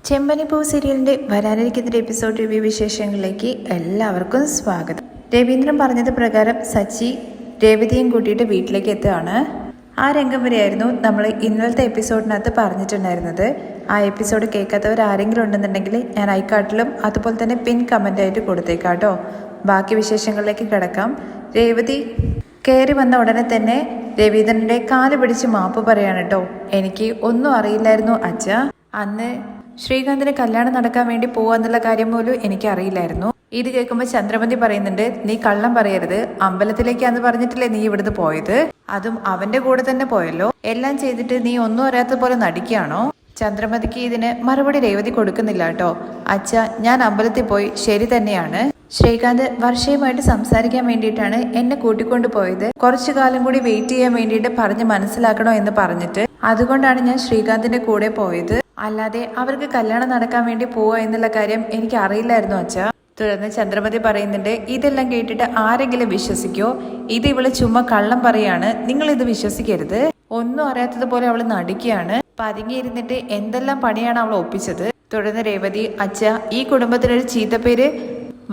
ചെമ്പനിപ്പൂ സീരിയലിന്റെ വരാനിരിക്കുന്ന episode review വിശേഷങ്ങളിലേക്ക് എല്ലാവർക്കും സ്വാഗതം. രവീന്ദ്രൻ പറഞ്ഞത് പ്രകാരം സച്ചി രേവതിയും കൂട്ടിയിട്ട് വീട്ടിലേക്ക് എത്തുകയാണ്. ആ രംഗം വരെയായിരുന്നു നമ്മൾ ഇന്നലത്തെ എപ്പിസോഡിനകത്ത് പറഞ്ഞിട്ടുണ്ടായിരുന്നത്. ആ എപ്പിസോഡ് കേൾക്കാത്തവർ ആരെങ്കിലും ഉണ്ടെന്നുണ്ടെങ്കിൽ ഞാൻ ഐക്കാർട്ടിലും അതുപോലെ തന്നെ പിൻ കമൻ്റായിട്ട് കൊടുത്തേക്കാട്ടോ. ബാക്കി വിശേഷങ്ങളിലേക്ക് കിടക്കാം. രേവതി കയറി വന്ന ഉടനെ തന്നെ രവീന്ദ്രൻ്റെ കാല് പിടിച്ച് മാപ്പ് പറയാണ് കേട്ടോ. എനിക്ക് ഒന്നും അറിയില്ലായിരുന്നു അച്ഛ, അന്ന് ശ്രീകാന്തിന് കല്യാണം നടക്കാൻ വേണ്ടി പോവാന്നുള്ള കാര്യം പോലും എനിക്ക് അറിയില്ലായിരുന്നു. ഇത് കേൾക്കുമ്പോൾ ചന്ദ്രമതി പറയുന്നുണ്ട്, നീ കള്ളം പറയരുത്, അമ്പലത്തിലേക്കാന്ന് പറഞ്ഞിട്ടില്ലേ നീ ഇവിടുന്ന് പോയത്, അതും അവന്റെ കൂടെ തന്നെ പോയല്ലോ, എല്ലാം ചെയ്തിട്ട് നീ ഒന്നും അറിയാത്ത പോലെ നടിക്കുകയാണോ? ചന്ദ്രമതിക്ക് ഇതിന് മറുപടി രേവതി കൊടുക്കുന്നില്ല കേട്ടോ. അച്ഛ, ഞാൻ അമ്പലത്തിൽ പോയി, ശരി തന്നെയാണ്. ശ്രീകാന്ത് വർഷയുമായിട്ട് സംസാരിക്കാൻ വേണ്ടിയിട്ടാണ് എന്നെ കൂട്ടിക്കൊണ്ടു പോയത്. കുറച്ചു കാലം കൂടി വെയിറ്റ് ചെയ്യാൻ വേണ്ടിയിട്ട് പറഞ്ഞ് മനസ്സിലാക്കണോ എന്ന് പറഞ്ഞിട്ട്, അതുകൊണ്ടാണ് ഞാൻ ശ്രീകാന്തിന്റെ കൂടെ പോയത്. അല്ലാതെ അവർക്ക് കല്യാണം നടക്കാൻ വേണ്ടി പോവുക എന്നുള്ള കാര്യം എനിക്ക് അറിയില്ലായിരുന്നു അച്ഛ. തുടർന്ന് ചന്ദ്രമതി പറയുന്നുണ്ട്, ഇതെല്ലാം കേട്ടിട്ട് ആരെങ്കിലും വിശ്വസിക്കോ? ഇത് ഇവള് ചുമ്മാ കള്ളം പറയാണ്, നിങ്ങൾ ഇത് വിശ്വസിക്കരുത്. ഒന്നും അറിയാത്തതുപോലെ അവള് നടിക്കുകയാണ്. പതുങ്ങിയിരുന്നിട്ട് എന്തെല്ലാം പണിയാണ് അവൾ ഒപ്പിച്ചത്. തുടർന്ന് രേവതി, അച്ഛ, ഈ കുടുംബത്തിനൊരു ചീത്തപ്പേര്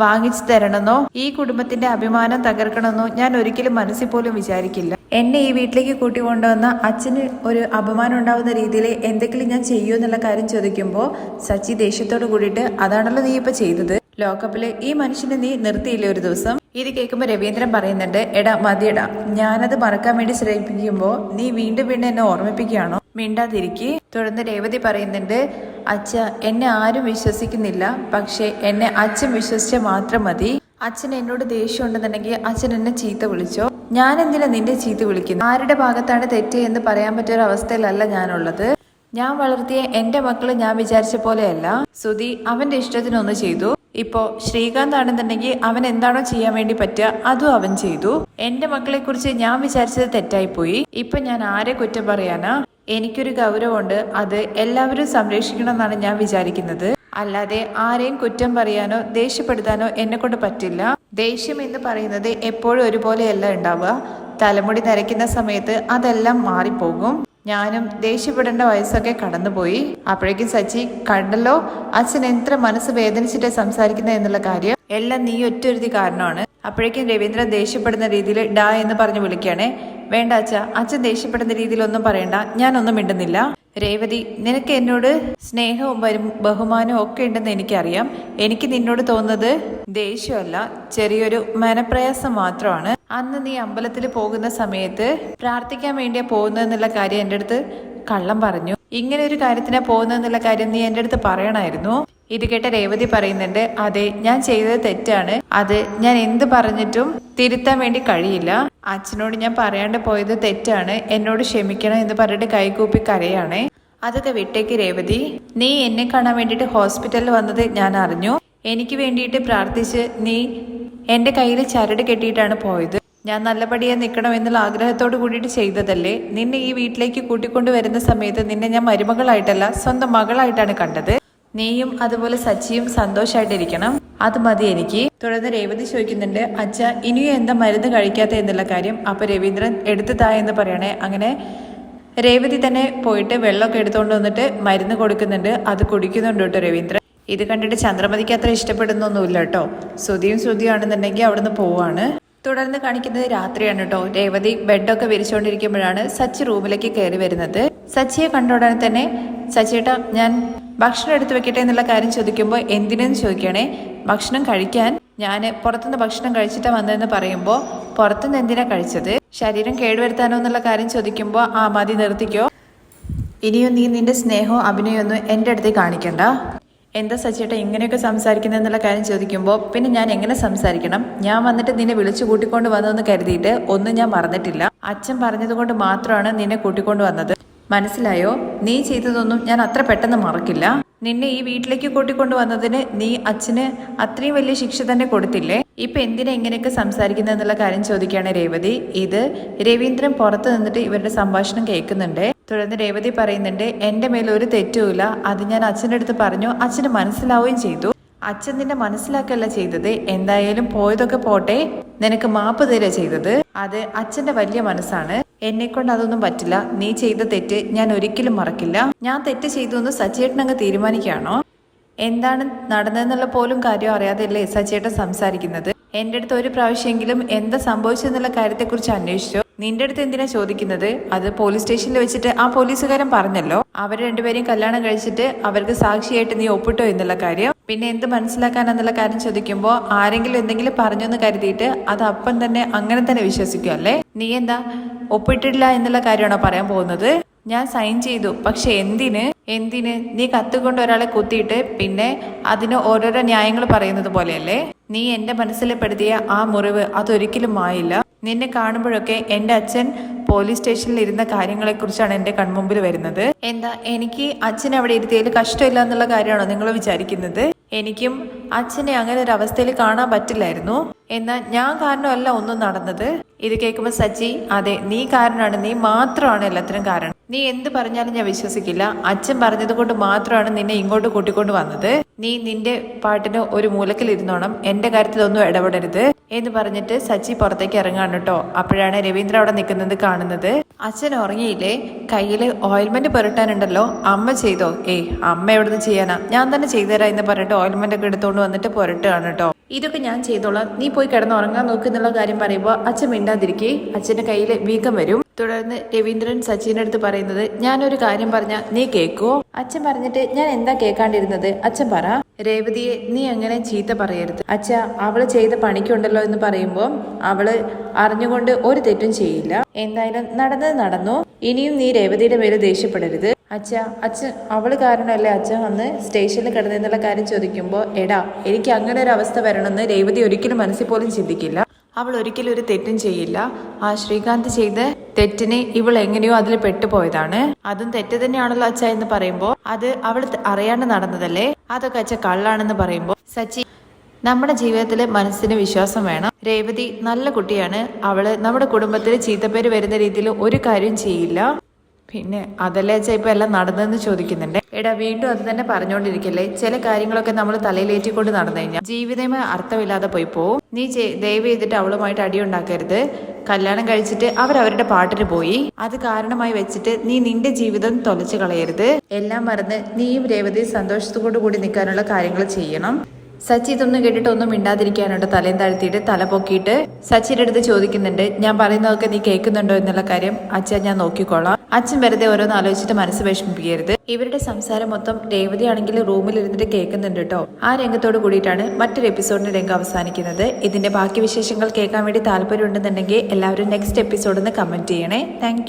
വാങ്ങിച്ചു തരണമെന്നോ ഈ കുടുംബത്തിന്റെ അഭിമാനം തകർക്കണമെന്നോ ഞാൻ ഒരിക്കലും മനസ്സിൽ പോലും വിചാരിക്കില്ല. എന്നെ ഈ വീട്ടിലേക്ക് കൂട്ടി കൊണ്ടുവന്ന അച്ഛന് ഒരു അപമാനം ഉണ്ടാവുന്ന രീതിയിൽ എന്തെങ്കിലും ഞാൻ ചെയ്യൂ എന്നുള്ള കാര്യം ചോദിക്കുമ്പോൾ സച്ചി ദേഷ്യത്തോട് കൂടിയിട്ട്, അതാണല്ലോ നീ ഇപ്പൊ ചെയ്തത്, ലോകകപ്പില് ഈ മനുഷ്യനെ നീ നിർത്തിയില്ലേ ഒരു ദിവസം. ഇത് കേൾക്കുമ്പോൾ രവീന്ദ്രൻ പറയുന്നുണ്ട്, എടാ മതിയടാ, ഞാനത് മറക്കാൻ വേണ്ടി ശ്രമിക്കുമ്പോൾ നീ വീണ്ടും വീണ്ടും എന്നെ ഓർമ്മിപ്പിക്കുകയാണോ? മിണ്ടാതിരിക്കെ. തുടർന്ന് രേവതി പറയുന്നുണ്ട്, അച്ഛ, എന്നെ ആരും വിശ്വസിക്കുന്നില്ല, പക്ഷെ എന്നെ അച്ഛൻ വിശ്വസിച്ച മാത്രം മതി. അച്ഛൻ എന്നോട് ദേഷ്യം ഉണ്ടെന്നുണ്ടെങ്കിൽ അച്ഛൻ എന്നെ ചീത്ത വിളിച്ചോ. ഞാൻ എന്തിനാ നിന്റെ ചീത്ത വിളിക്കുന്നു? ആരുടെ ഭാഗത്താണ് തെറ്റ് എന്ന് പറയാൻ പറ്റിയ ഒരു അവസ്ഥയിലല്ല ഞാനുള്ളത്. ഞാൻ വളർത്തിയ എന്റെ മക്കള് ഞാൻ വിചാരിച്ച പോലെയല്ല. സുധി അവന്റെ ഇഷ്ടത്തിനൊന്ന് ചെയ്തു. ഇപ്പോ ശ്രീകാന്ത് ആണെന്നുണ്ടെങ്കിൽ അവൻ എന്താണോ ചെയ്യാൻ വേണ്ടി പറ്റുക അതും അവൻ ചെയ്തു. എന്റെ മക്കളെ കുറിച്ച് ഞാൻ വിചാരിച്ചത് തെറ്റായിപ്പോയി. ഇപ്പൊ ഞാൻ ആരെ കുറ്റം പറയാനാ? എനിക്കൊരു ഗൗരവമുണ്ട്, അത് എല്ലാവരും സംരക്ഷിക്കണം എന്നാണ് ഞാൻ വിചാരിക്കുന്നത്. അല്ലാതെ ആരെയും കുറ്റം പറയാനോ ദേഷ്യപ്പെടുത്താനോ എന്നെ കൊണ്ട് പറ്റില്ല. ദേഷ്യം എന്ന് പറയുന്നത് എപ്പോഴും ഒരുപോലെയല്ല ഉണ്ടാവുക. തലമുടി നരയ്ക്കുന്ന സമയത്ത് അതെല്ലാം മാറിപ്പോകും. ഞാനും ദേഷ്യപ്പെടേണ്ട വയസ്സൊക്കെ കടന്നുപോയി. അപ്പോഴേക്കും സച്ചി, കണ്ടല്ലോ അച്ഛൻ എത്ര മനസ്സ് വേദനിച്ചിട്ട് സംസാരിക്കുന്നത് എന്നുള്ള കാര്യം എല്ലാം നീ ഒറ്റൊരുതി കാരണമാണ്. അപ്പോഴേക്കും രവീന്ദ്രൻ ദേഷ്യപ്പെടുന്ന രീതിയിൽ ഡാ എന്ന് പറഞ്ഞു വിളിക്കുകയാണേ. വേണ്ട അച്ഛ, അച്ഛൻ ദേഷ്യപ്പെടുന്ന രീതിയിലൊന്നും പറയണ്ട, ഞാനൊന്നും മിണ്ടുന്നില്ല. രേവതി, നിനക്ക് എന്നോട് സ്നേഹവും ബഹുമാനവും ഒക്കെ ഉണ്ടെന്ന് എനിക്കറിയാം. എനിക്ക് നിന്നോട് തോന്നുന്നത് ദേഷ്യമല്ല, ചെറിയൊരു മനപ്രയാസം മാത്രമാണ്. അന്ന് നീ അമ്പലത്തിൽ പോകുന്ന സമയത്ത് പ്രാർത്ഥിക്കാൻ വേണ്ടിയാ പോകുന്നതെന്നുള്ള കാര്യം എൻ്റെ അടുത്ത് കള്ളം പറഞ്ഞു. ഇങ്ങനെ ഒരു കാര്യത്തിനാ പോകുന്നതെന്നുള്ള കാര്യം നീ എൻ്റെ അടുത്ത് പറയണമായിരുന്നു. ഇത് കേട്ട രേവതി പറയുന്നുണ്ട്, അതെ, ഞാൻ ചെയ്തത് തെറ്റാണ്. അത് ഞാൻ എന്ത് പറഞ്ഞിട്ടും തിരുത്താൻ വേണ്ടി കഴിയില്ല. അച്ഛനോട് ഞാൻ പറയാണ്ട് പോയത് തെറ്റാണ്, എന്നോട് ക്ഷമിക്കണം എന്ന് പറഞ്ഞിട്ട് കൈകൂപ്പി കരയാണേ. അതൊക്കെ വിട്ടേക്ക് രേവതി. നീ എന്നെ കാണാൻ വേണ്ടിയിട്ട് ഹോസ്പിറ്റലിൽ വന്നത് ഞാൻ അറിഞ്ഞു. എനിക്ക് വേണ്ടിയിട്ട് പ്രാർത്ഥിച്ച് നീ എന്റെ കയ്യിൽ ചരട് കെട്ടിയിട്ടാണ് പോയത്. ഞാൻ നല്ലപടിയെ നിൽക്കണം എന്നുള്ള ആഗ്രഹത്തോട് കൂടിയിട്ട് ചെയ്തതല്ലേ. നിന്നെ ഈ വീട്ടിലേക്ക് കൂട്ടിക്കൊണ്ടു വരുന്ന സമയത്ത് നിന്നെ ഞാൻ മരുമകളായിട്ടല്ല സ്വന്തം മകളായിട്ടാണ് കണ്ടത്. നീയും അതുപോലെ സച്ചിയും സന്തോഷമായിട്ടിരിക്കണം, അത് മതി എനിക്ക്. തുടർന്ന് രേവതി ചോദിക്കുന്നുണ്ട്, അച്ഛ, ഇനിയും എന്താ മരുന്ന് കഴിക്കാത്ത എന്നുള്ള കാര്യം. അപ്പൊ രവീന്ദ്രൻ എടുത്തു താ എന്ന് പറയണേ. അങ്ങനെ രേവതി തന്നെ പോയിട്ട് വെള്ളമൊക്കെ എടുത്തുകൊണ്ട് വന്നിട്ട് മരുന്ന് കൊടുക്കുന്നുണ്ട്. അത് കുടിക്കുന്നുണ്ട് കേട്ടോ രവീന്ദ്രൻ. ഇത് കണ്ടിട്ട് ചന്ദ്രമതിക്ക് അത്ര ഇഷ്ടപ്പെടുന്നൊന്നുമില്ല കേട്ടോ. ശ്രുതിയും ആണെന്നുണ്ടെങ്കിൽ അവിടുന്ന് പോവാണ്. തുടർന്ന് കാണിക്കുന്നത് രാത്രിയാണ് കേട്ടോ. രേവതി ബെഡൊക്കെ വിരിച്ചുകൊണ്ടിരിക്കുമ്പോഴാണ് സച്ചി റൂമിലേക്ക് കയറി വരുന്നത്. സച്ചിയെ കണ്ട ഉടനെ തന്നെ, സച്ചിയേട്ടാ, ഞാൻ ഭക്ഷണം എടുത്തു വെക്കട്ടെ എന്നുള്ള കാര്യം ചോദിക്കുമ്പോൾ എന്തിനെന്ന് ചോദിക്കണേ. ഭക്ഷണം കഴിക്കാൻ ഞാൻ പുറത്തുനിന്ന് ഭക്ഷണം കഴിച്ചിട്ടാ വന്നതെന്ന് പറയുമ്പോൾ, പുറത്തുനിന്ന് എന്തിനാ കഴിച്ചത്? ശരീരം കേടുവരുത്താനോ എന്നുള്ള കാര്യം ചോദിക്കുമ്പോൾ, ആ മതി, നിർത്തിക്കോ, ഇനിയും നീ നിന്റെ സ്നേഹവും അഭിനയമൊന്നും എൻ്റെ അടുത്ത് കാണിക്കണ്ട. എന്താ സച്ചിയേട്ടാ ഇങ്ങനെയൊക്കെ സംസാരിക്കുന്നത് എന്നുള്ള കാര്യം ചോദിക്കുമ്പോൾ, പിന്നെ ഞാൻ എങ്ങനെ സംസാരിക്കണം? ഞാൻ വന്നിട്ട് നിന്നെ വിളിച്ചു കൂട്ടിക്കൊണ്ട് വന്നതെന്ന് കരുതിയിട്ട് ഒന്നും ഞാൻ മറന്നിട്ടില്ല. അച്ഛൻ പറഞ്ഞതുകൊണ്ട് മാത്രമാണ് നിന്നെ കൂട്ടിക്കൊണ്ട് വന്നത്, മനസ്സിലായോ? നീ ചെയ്തതൊന്നും ഞാൻ അത്ര പെട്ടെന്ന് മറക്കില്ല. നിന്നെ ഈ വീട്ടിലേക്ക് കൂട്ടിക്കൊണ്ടു വന്നതിന് നീ അച്ഛന് അത്രയും വലിയ ശിക്ഷ തന്നെ കൊടുത്തില്ലേ? ഇപ്പൊ എന്തിനാ ഇങ്ങനെയൊക്കെ സംസാരിക്കുന്നത് എന്നുള്ള കാര്യം ചോദിക്കുകയാണ് രേവതി. ഇത് രവീന്ദ്രൻ പുറത്തു നിന്നിട്ട് ഇവരുടെ സംഭാഷണം കേൾക്കുന്നുണ്ട്. തുടർന്ന് രേവതി പറയുന്നുണ്ട്, എന്റെ മേൽ ഒരു തെറ്റുമില്ല, അത് ഞാൻ അച്ഛൻ്റെ അടുത്ത് പറഞ്ഞു, അച്ഛന് മനസ്സിലാവുകയും ചെയ്തു. അച്ഛൻ നിന്നെ മനസ്സിലാക്കല്ല ചെയ്തത്. എന്തായാലും പോയതൊക്കെ പോട്ടെ, നിനക്ക് മാപ്പ് തരുക ചെയ്തത്. അത് അച്ഛന്റെ വലിയ മനസ്സാണ്. എന്നെക്കൊണ്ട് അതൊന്നും പറ്റില്ല. നീ ചെയ്ത തെറ്റ് ഞാൻ ഒരിക്കലും മറക്കില്ല. ഞാൻ തെറ്റ് ചെയ്തു എന്ന് സച്ചിയേട്ടൻ അങ്ങ് തീരുമാനിക്കുകയാണോ? എന്താണ് നടന്നതെന്നുള്ള പോലും കാര്യം അറിയാതെയല്ലേ സച്ചിയേട്ടൻ സംസാരിക്കുന്നത്? എൻ്റെ അടുത്ത് ഒരു പ്രാവശ്യമെങ്കിലും എന്താ സംഭവിച്ചെന്നുള്ള കാര്യത്തെക്കുറിച്ച് അന്വേഷിച്ചോ? നിന്റെ അടുത്ത് എന്തിനാ ചോദിക്കുന്നത്? അത് പോലീസ് സ്റ്റേഷനിൽ വെച്ചിട്ട് ആ പോലീസുകാരൻ പറഞ്ഞല്ലോ, അവർ രണ്ടുപേരെയും കല്യാണം കഴിച്ചിട്ട് അവർക്ക് സാക്ഷിയായിട്ട് നീ ഒപ്പിട്ടോ എന്നുള്ള കാര്യം. പിന്നെ എന്ത് മനസ്സിലാക്കാനെന്നുള്ള കാര്യം ചോദിക്കുമ്പോൾ ആരെങ്കിലും എന്തെങ്കിലും പറഞ്ഞെന്ന് കരുതിയിട്ട് അത് അപ്പം തന്നെ അങ്ങനെ തന്നെ വിശ്വസിക്കും അല്ലേ? നീ എന്താ ഒപ്പിട്ടില്ല എന്നുള്ള കാര്യമാണോ പറയാൻ പോകുന്നത്? ഞാൻ സൈൻ ചെയ്തു, പക്ഷെ എന്തിന്? നീ കത്തുകൊണ്ട് ഒരാളെ കുത്തിയിട്ട് പിന്നെ അതിന് ഓരോരോ ന്യായങ്ങൾ പറയുന്നത് പോലെയല്ലേ? നീ എന്റെ മനസ്സിൽ പെടുത്തിയ ആ മുറിവ് അതൊരിക്കലും മായില്ല. നിന്നെ കാണുമ്പോഴൊക്കെ എൻ്റെ അച്ഛൻ പോലീസ് സ്റ്റേഷനിൽ ഇരുന്ന കാര്യങ്ങളെക്കുറിച്ചാണ് എൻ്റെ കൺമുമ്പിൽ വരുന്നത്. എന്താ എനിക്ക് അച്ഛനെ അവിടെ ഇരുത്തിയതിൽ കഷ്ടമില്ല എന്നുള്ള കാര്യമാണോ നിങ്ങൾ വിചാരിക്കുന്നത്? എനിക്കും അച്ഛനെ അങ്ങനെ ഒരു അവസ്ഥയിൽ കാണാൻ പറ്റില്ലായിരുന്നു. എന്നാൽ ഞാൻ കാരണമല്ല ഒന്നും നടന്നത്. ഇത് കേൾക്കുമ്പോൾ സച്ചി, അതെ നീ കാരണമാണ്, നീ മാത്രമാണ് എല്ലാത്തിനും കാരണം. നീ എന്ത് പറഞ്ഞാലും ഞാൻ വിശ്വസിക്കില്ല. അച്ഛൻ പറഞ്ഞത് കൊണ്ട് മാത്രമാണ് നിന്നെ ഇങ്ങോട്ട് കൂട്ടിക്കൊണ്ട് വന്നത്. നീ നിന്റെ പാട്ടിന് ഒരു മൂലക്കിൽ ഇരുന്നോണം, എന്റെ കാര്യത്തിലൊന്നും ഇടപെടരുത് എന്ന് പറഞ്ഞിട്ട് സച്ചി പുറത്തേക്ക് ഇറങ്ങാണ് കേട്ടോ. അപ്പോഴാണ് രവീന്ദ്ര അവിടെ നിൽക്കുന്നത് കാണുന്നത്. അച്ഛൻ ഉറങ്ങിയില്ലേ? കയ്യില് ഓയിൽമെന്റ് പുരട്ടാനുണ്ടല്ലോ, അമ്മ ചെയ്തോ? അമ്മ എവിടുന്ന് ചെയ്യാനാ, ഞാൻ തന്നെ ചെയ്തുതരാം എന്ന് പറഞ്ഞിട്ട് ഓയിൽമെന്റ് ഒക്കെ എടുത്തോണ്ട് വന്നിട്ട് പുരട്ടുകയാണ് കേട്ടോ. ഇതൊക്കെ ഞാൻ ചെയ്തോളാം, നീ പോയി കിടന്ന് ഉറങ്ങാൻ നോക്കുന്നുള്ള കാര്യം പറയുമ്പോൾ അച്ഛൻ മിണ്ടാതിരിക്കേ. അച്ഛന്റെ കയ്യിൽ വീക്കം വരും. തുടർന്ന് രവീന്ദ്രൻ സച്ചിന്റെ അടുത്ത് പറയുന്നത്, ഞാനൊരു കാര്യം പറഞ്ഞ നീ കേൾക്കുവോ? അച്ഛൻ പറഞ്ഞിട്ട് ഞാൻ എന്താ കേൾക്കാണ്ടിരുന്നത്? അച്ഛൻ പറ. രേവതിയെ നീ അങ്ങനെ ചീത്ത പറയരുത് അച്ഛ, അവള് ചെയ്ത പണിക്കുണ്ടല്ലോ എന്ന് പറയുമ്പോൾ അവള് അറിഞ്ഞുകൊണ്ട് ഒരു തെറ്റും ചെയ്യില്ല. എന്തായാലും നടന്നത് നടന്നു. ഇനിയും നീ രേവതിയുടെ പേര് ദേഷ്യപ്പെടരുത്. അച്ഛൻ അവള് കാരണമല്ലേ അച്ഛൻ അന്ന് സ്റ്റേഷനിൽ കിടന്നെന്നുള്ള കാര്യം ചോദിക്കുമ്പോൾ, എടാ എനിക്ക് അങ്ങനെ ഒരു അവസ്ഥ വരണമെന്ന് രേവതി ഒരിക്കലും മനസ്സിൽ പോലും ചിന്തിക്കില്ല. അവൾ ഒരിക്കലും ഒരു തെറ്റും ചെയ്യില്ല. ആ ശ്രീകാന്ത് ചെയ്ത തെറ്റിന് ഇവൾ എങ്ങനെയോ അതിൽ പെട്ടുപോയതാണ്. അതും തെറ്റ് തന്നെയാണല്ലോ അച്ഛ എന്ന് പറയുമ്പോൾ, അത് അവൾ അറിയാണ്ട് നടന്നതല്ലേ, അതൊക്കെ അച്ഛ കള്ളാണെന്ന് പറയുമ്പോൾ, സച്ചി നമ്മുടെ ജീവിതത്തിൽ മനസ്സിന് വിശ്വാസം വേണം. രേവതി നല്ല കുട്ടിയാണ്. അവള് നമ്മുടെ കുടുംബത്തിൽ ചീത്തപ്പേര് വരുന്ന രീതിയിൽ ഒരു കാര്യം ചെയ്യില്ല. പിന്നെ അതല്ലേ അച്ഛാ ഇപ്പൊ എല്ലാം നടന്നതെന്ന് ചോദിക്കുന്നുണ്ട്. എടാ വീണ്ടും അത് തന്നെ പറഞ്ഞുകൊണ്ടിരിക്കല്ലേ. ചില കാര്യങ്ങളൊക്കെ നമ്മൾ തലയിലേറ്റിക്കൊണ്ട് നടന്നു കഴിഞ്ഞാൽ ജീവിതമേ അർത്ഥമില്ലാതെ പോയി പോവും. നീ ദയവ് ചെയ്തിട്ട് അവളുമായിട്ട് അടിയുണ്ടാക്കരുത്. കല്യാണം കഴിച്ചിട്ട് അവരവരുടെ പാട്ടിന് പോയി, അത് കാരണമായി വെച്ചിട്ട് നീ നിന്റെ ജീവിതം തൊലച്ചു കളയരുത്. എല്ലാം മറന്ന് നീയും രേവതി സന്തോഷത്തോടു കൂടി നിൽക്കാനുള്ള കാര്യങ്ങൾ ചെയ്യണം. സച്ചി ഇതൊന്നും കേട്ടിട്ട് ഒന്നും മിണ്ടാതിരിക്കാനുണ്ട്. തലയും താഴ്ത്തിയിട്ട് തല പൊക്കിയിട്ട് സച്ചിയുടെ അടുത്ത് ചോദിക്കുന്നുണ്ട്, ഞാൻ പറയുന്നതൊക്കെ നീ കേൾക്കുന്നുണ്ടോ എന്നുള്ള കാര്യം. അച്ഛൻ ഞാൻ നോക്കിക്കോളാം. അച്ഛൻ വെറുതെ ഓരോന്ന് ആലോചിച്ചിട്ട് മനസ്സ് വിഷമിപ്പിക്കരുത്. ഇവരുടെ സംസാരം മൊത്തം രേവതി ആണെങ്കിൽ റൂമിൽ ഇരുന്നിട്ട് കേൾക്കുന്നുണ്ട് കേട്ടോ. ആ രംഗത്തോട് കൂടിയിട്ടാണ് മറ്റൊരു എപ്പിസോഡിന്റെ രംഗം അവസാനിക്കുന്നത്. ഇതിന്റെ ബാക്കി വിശേഷങ്ങൾ കേൾക്കാൻ വേണ്ടി താല്പര്യം ഉണ്ടെന്നുണ്ടെങ്കിൽ എല്ലാവരും നെക്സ്റ്റ് എപ്പിസോഡിന്ന് കമന്റ് ചെയ്യണേ. താങ്ക്